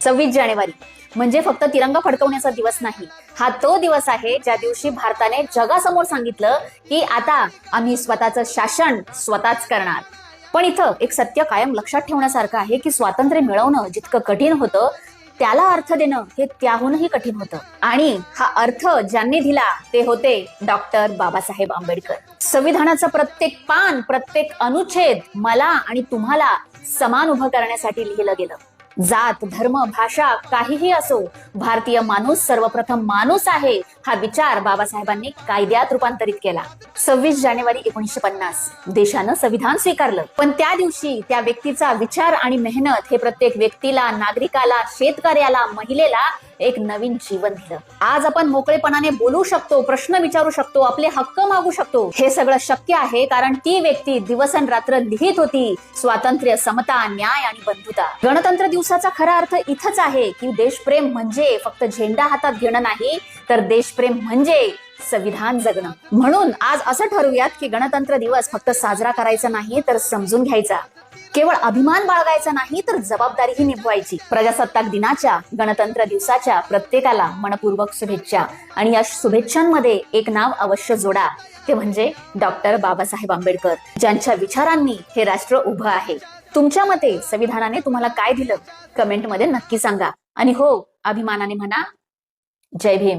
26 जानेवारी म्हणजे फक्त तिरंगा फडकवण्याचा दिवस नाही, हा तो दिवस आहे ज्या दिवशी भारताने जगासमोर सांगितलं की आता आम्ही स्वतःचं शासन स्वतःच करणार. पण इथं एक सत्य कायम लक्षात ठेवण्यासारखं आहे की स्वातंत्र्य मिळवणं जितकं कठीण होतं, त्याला अर्थ देणं हे त्याहूनही कठीण होतं. आणि हा अर्थ ज्यांनी दिला ते होते डॉक्टर बाबासाहेब आंबेडकर. संविधानाचं प्रत्येक पान, प्रत्येक अनुच्छेद मला आणि तुम्हाला समान उभं करण्यासाठी लिहिलं गेलं. जात, धर्म, भाषा काहीही असो, भारतीय माणूस सर्वप्रथम माणूस आहे हा विचार बाबासाहेबांनी कायद्यात रूपांतरित केला. 26 जानेवारी 1950 देशानं संविधान स्वीकारलं. पण त्या दिवशी त्या व्यक्तीचा विचार आणि मेहनत हे प्रत्येक व्यक्तीला, नागरिकाला, शेतकऱ्याला, महिलेला एक नवीन जीवन दिलं. आज आपण मोकळेपणाने बोलू शकतो, प्रश्न विचारू शकतो, आपले हक्क मागू शकतो. हे सगळं शक्य आहे कारण ती व्यक्ती दिवसरात्र लिहित होती स्वातंत्र्य, समता, न्याय आणि बंधुता. गणतंत्र दिवसाचा खरा अर्थ इथंच आहे की देशप्रेम म्हणजे फक्त झेंडा हातात घेणं नाही, तर देशप्रेम म्हणजे संविधान जगणं. म्हणून आज असं ठरवूयात की गणतंत्र दिवस फक्त साजरा करायचा नाही तर समजून घ्यायचा. केवळ अभिमान बाळगायचा नाही तर जबाबदारीही निभवायची. प्रजासत्ताक दिनाच्या, गणतंत्र दिवसाच्या प्रत्येकाला मनपूर्वक शुभेच्छा. आणि या शुभेच्छांमध्ये एक नाव अवश्य जोडा, ते म्हणजे डॉक्टर बाबासाहेब आंबेडकर, ज्यांच्या विचारांनी हे राष्ट्र उभं आहे. तुमच्या मते संविधानाने तुम्हाला काय दिलं? कमेंटमध्ये नक्की सांगा. आणि हो, अभिमानाने म्हणा, जय भीम.